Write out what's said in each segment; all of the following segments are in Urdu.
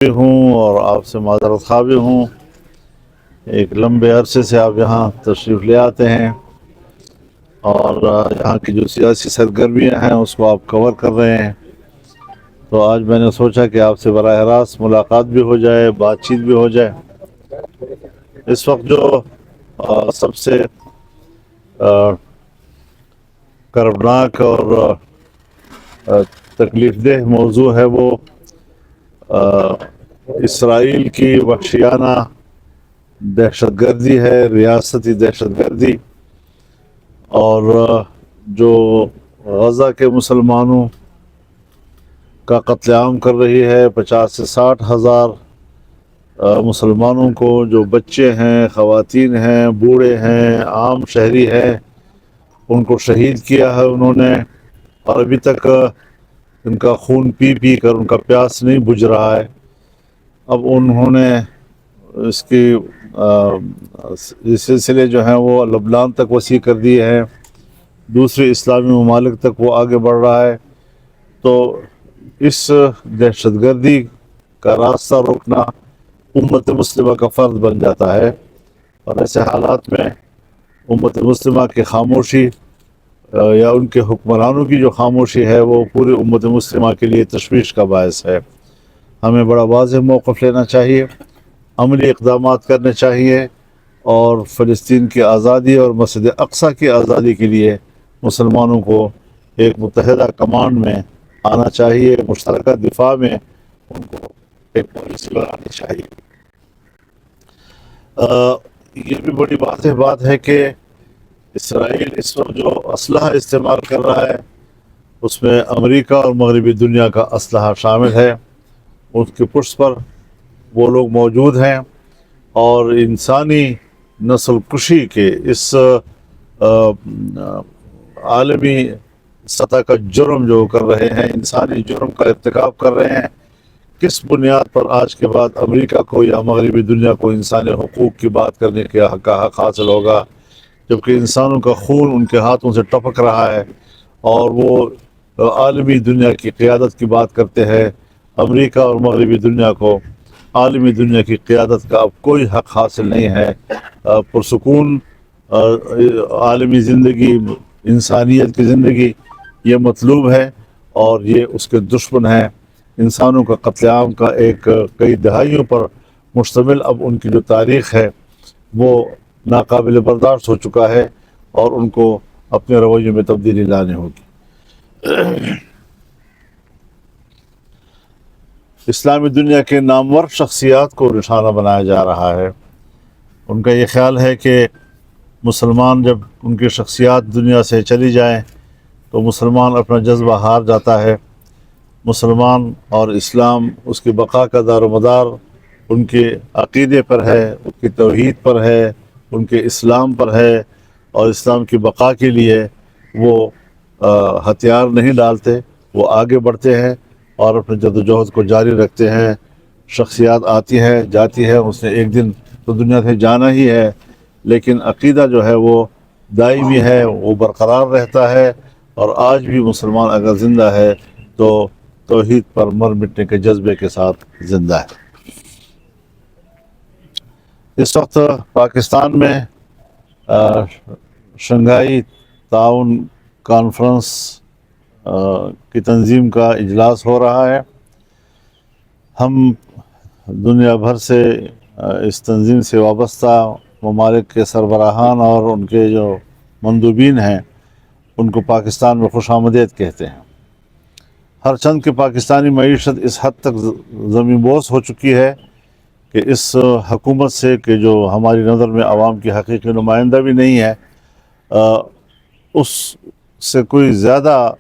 بھی ہوں اور آپ سے معذرت خواہ بھی ہوں. ایک لمبے عرصے سے آپ یہاں تشریف لے آتے ہیں اور یہاں کی جو سیاسی سرگرمیاں ہیں اس کو آپ کور کر رہے ہیں. تو آج میں نے سوچا کہ آپ سے براہ راست ملاقات بھی ہو جائے, بات چیت بھی ہو جائے. اس وقت جو سب سے کربناک اور تکلیف دہ موضوع ہے وہ اسرائیل کی وحشیانہ دہشت گردی ہے, ریاستی دہشت گردی. اور جو غزہ کے مسلمانوں کا قتل عام کر رہی ہے, 50 سے 60 ہزار مسلمانوں کو, جو بچے ہیں, خواتین ہیں, بوڑھے ہیں, عام شہری ہیں, ان کو شہید کیا ہے انہوں نے. اور ابھی تک ان کا خون پی پی کر ان کا پیاس نہیں بجھ رہا ہے. اب انہوں نے اس کی یہ سلسلے جو ہیں وہ لبنان تک وسیع کر دیے ہیں, دوسرے اسلامی ممالک تک وہ آگے بڑھ رہا ہے. تو اس دہشت گردی کا راستہ روکنا امت مسلمہ کا فرض بن جاتا ہے. اور ایسے حالات میں امت مسلمہ کی خاموشی یا ان کے حکمرانوں کی جو خاموشی ہے وہ پوری امت مسلمہ کے لیے تشویش کا باعث ہے. ہمیں بڑا واضح موقف لینا چاہیے, عملی اقدامات کرنے چاہیے, اور فلسطین کی آزادی اور مسجد اقصی کی آزادی کے لیے مسلمانوں کو ایک متحدہ کمانڈ میں آنا چاہیے. مشترکہ دفاع میں ان کو ایک پالیسی بنانی چاہیے. یہ بھی بڑی واضح بات ہے کہ اسرائیل اس وقت جو اسلحہ استعمال کر رہا ہے اس میں امریکہ اور مغربی دنیا کا اسلحہ شامل ہے. اس کی پشت پر وہ لوگ موجود ہیں اور انسانی نسل کشی کے اس عالمی سطح کا جرم جو کر رہے ہیں, انسانی جرم کا ارتکاب کر رہے ہیں, کس بنیاد پر آج کے بعد امریکہ کو یا مغربی دنیا کو انسانی حقوق کی بات کرنے کا حق حاصل ہوگا, جبکہ انسانوں کا خون ان کے ہاتھوں سے ٹپک رہا ہے اور وہ عالمی دنیا کی قیادت کی بات کرتے ہیں. امریکہ اور مغربی دنیا کو عالمی دنیا کی قیادت کا اب کوئی حق حاصل نہیں ہے. پرسکون عالمی زندگی, انسانیت کی زندگی یہ مطلوب ہے, اور یہ اس کے دشمن ہیں. انسانوں کا قتل عام کا ایک کئی دہائیوں پر مشتمل اب ان کی جو تاریخ ہے وہ ناقابل برداشت ہو چکا ہے, اور ان کو اپنے رویے میں تبدیلی لانے ہوگی. اسلامی دنیا کے نامور شخصیات کو نشانہ بنایا جا رہا ہے. ان کا یہ خیال ہے کہ مسلمان جب ان کی شخصیات دنیا سے چلی جائیں تو مسلمان اپنا جذبہ ہار جاتا ہے. مسلمان اور اسلام اس کی بقا کا دار و مدار ان کے عقیدے پر ہے, ان کی توحید پر ہے, ان کے اسلام پر ہے, اور اسلام کی بقا کے لیے وہ ہتھیار نہیں ڈالتے, وہ آگے بڑھتے ہیں اور اپنے جدوجہد کو جاری رکھتے ہیں. شخصیات آتی ہے جاتی ہے, اس نے ایک دن تو دنیا سے جانا ہی ہے, لیکن عقیدہ جو ہے وہ دائمی ہے, وہ برقرار رہتا ہے. اور آج بھی مسلمان اگر زندہ ہے تو توحید پر مر مٹنے کے جذبے کے ساتھ زندہ ہے. اس وقت پاکستان میں شنگھائی تعاون کانفرنس کی تنظیم کا اجلاس ہو رہا ہے. ہم دنیا بھر سے اس تنظیم سے وابستہ ممالک کے سربراہان اور ان کے جو مندوبین ہیں ان کو پاکستان میں خوش آمدید کہتے ہیں. ہر چند کہ پاکستانی معیشت اس حد تک زمین بوس ہو چکی ہے کہ اس حکومت سے, کہ جو ہماری نظر میں عوام کی حقیقی نمائندہ بھی نہیں ہے, اس سے کوئی زیادہ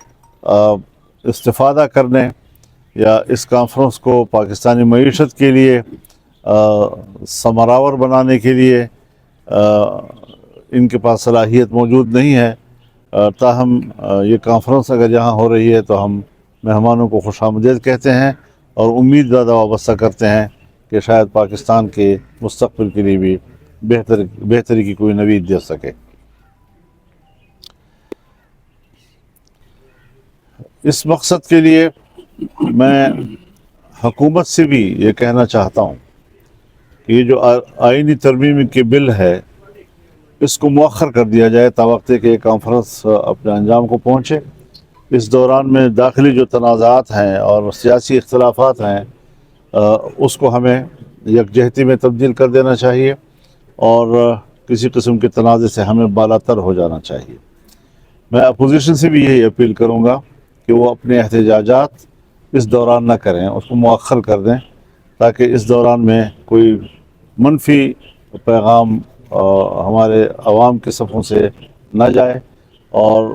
استفادہ کرنے یا اس کانفرنس کو پاکستانی معیشت کے لیے ثمراور بنانے کے لیے ان کے پاس صلاحیت موجود نہیں ہے. تاہم یہ کانفرنس اگر یہاں ہو رہی ہے تو ہم مہمانوں کو خوش آمدید کہتے ہیں اور امید زیادہ وابستہ کرتے ہیں کہ شاید پاکستان کے مستقبل کے لیے بھی بہتری کی کوئی نوید دے سکے. اس مقصد کے لیے میں حکومت سے بھی یہ کہنا چاہتا ہوں کہ یہ جو آئینی ترمیم کی بل ہے اس کو مؤخر کر دیا جائے تاوقت کہ یہ کانفرنس اپنے انجام کو پہنچے۔ اس دوران میں داخلی جو تنازعات ہیں اور سیاسی اختلافات ہیں اس کو ہمیں یکجہتی میں تبدیل کر دینا چاہیے اور کسی قسم کے تنازع سے ہمیں بالاتر ہو جانا چاہیے۔ میں اپوزیشن سے بھی یہی اپیل کروں گا کہ وہ اپنے احتجاجات اس دوران نہ کریں، اس کو مؤخر کر دیں تاکہ اس دوران میں کوئی منفی پیغام ہمارے عوام کے صفوں سے نہ جائے اور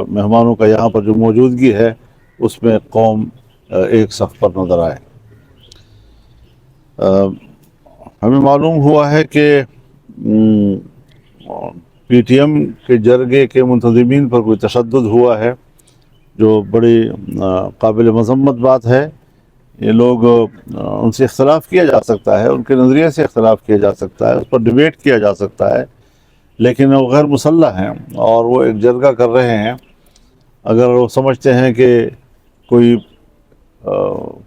مہمانوں کا یہاں پر جو موجودگی ہے اس میں قوم ایک صف پر نظر آئے۔ ہمیں معلوم ہوا ہے کہ پی ٹی ایم کے جرگے کے منتظمین پر کوئی تشدد ہوا ہے، جو بڑی قابل مذمت بات ہے۔ یہ لوگ ان سے اختلاف کیا جا سکتا ہے، ان کے نظریے سے اختلاف کیا جا سکتا ہے، اس پر ڈیبیٹ کیا جا سکتا ہے، لیکن وہ غیر مسلح ہیں اور وہ ایک جرگہ کر رہے ہیں۔ اگر وہ سمجھتے ہیں کہ کوئی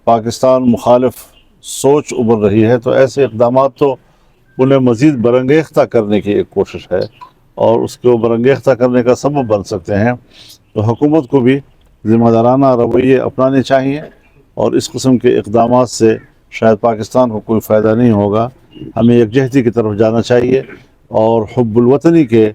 پاکستان مخالف سوچ ابھر رہی ہے تو ایسے اقدامات تو انہیں مزید برانگیختہ کرنے کی ایک کوشش ہے اور اس کو برانگیختہ کرنے کا سبب بن سکتے ہیں۔ تو حکومت کو بھی ذمہ دارانہ رویے اپنانے چاہیے اور اس قسم کے اقدامات سے شاید پاکستان کو کوئی فائدہ نہیں ہوگا۔ ہمیں یکجہتی کی طرف جانا چاہیے اور حب الوطنی کے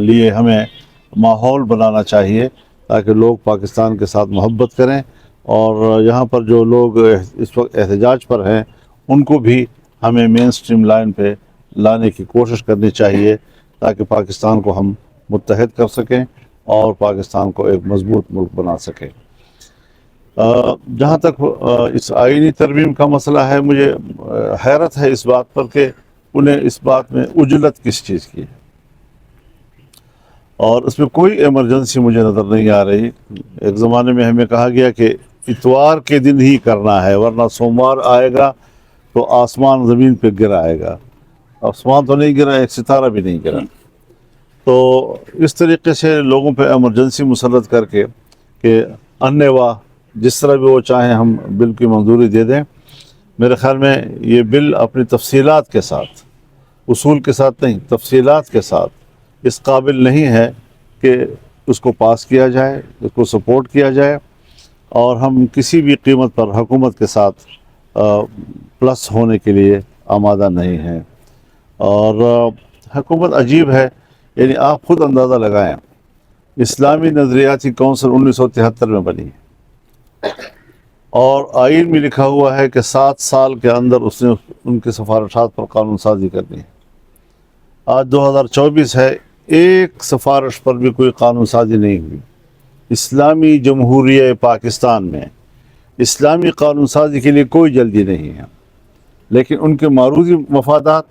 لیے ہمیں ماحول بنانا چاہیے تاکہ لوگ پاکستان کے ساتھ محبت کریں، اور یہاں پر جو لوگ اس وقت احتجاج پر ہیں ان کو بھی ہمیں مین سٹریم لائن پہ لانے کی کوشش کرنی چاہیے تاکہ پاکستان کو ہم متحد کر سکیں اور پاکستان کو ایک مضبوط ملک بنا سکیں۔ جہاں تک اس آئینی ترمیم کا مسئلہ ہے، مجھے حیرت ہے اس بات پر کہ انہیں اس بات میں عجلت کس چیز کی ہے، اور اس میں کوئی ایمرجنسی مجھے نظر نہیں آ رہی۔ ایک زمانے میں ہمیں کہا گیا کہ اتوار کے دن ہی کرنا ہے ورنہ سوموار آئے گا تو آسمان زمین پہ گر آئے گا۔ آسمان تو نہیں گرا، ایک ستارہ بھی نہیں گرا۔ تو اس طریقے سے لوگوں پہ ایمرجنسی مسلط کر کے کہ انیوا جس طرح بھی وہ چاہیں ہم بل کی منظوری دے دیں، میرے خیال میں یہ بل اپنی تفصیلات کے ساتھ، اصول کے ساتھ نہیں، تفصیلات کے ساتھ اس قابل نہیں ہے کہ اس کو پاس کیا جائے، اس کو سپورٹ کیا جائے، اور ہم کسی بھی قیمت پر حکومت کے ساتھ پلس ہونے کے لیے آمادہ نہیں ہیں۔ اور حکومت عجیب ہے، یعنی آپ خود اندازہ لگائیں، اسلامی نظریاتی کونسل 1973 میں بنی ہے اور آئین میں لکھا ہوا ہے کہ 7 سال کے اندر اس نے ان کی سفارشات پر قانون سازی کرنی ہے۔ آج 2024 ہے، ایک سفارش پر بھی کوئی قانون سازی نہیں ہوئی۔ اسلامی جمہوریہ پاکستان میں اسلامی قانون سازی کے لیے کوئی جلدی نہیں ہے، لیکن ان کے معروضی مفادات،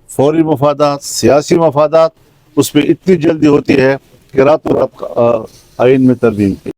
فوری مفادات، سیاسی مفادات، اس میں اتنی جلدی ہوتی ہے کہ راتوں رات آئین میں ترمیم کی۔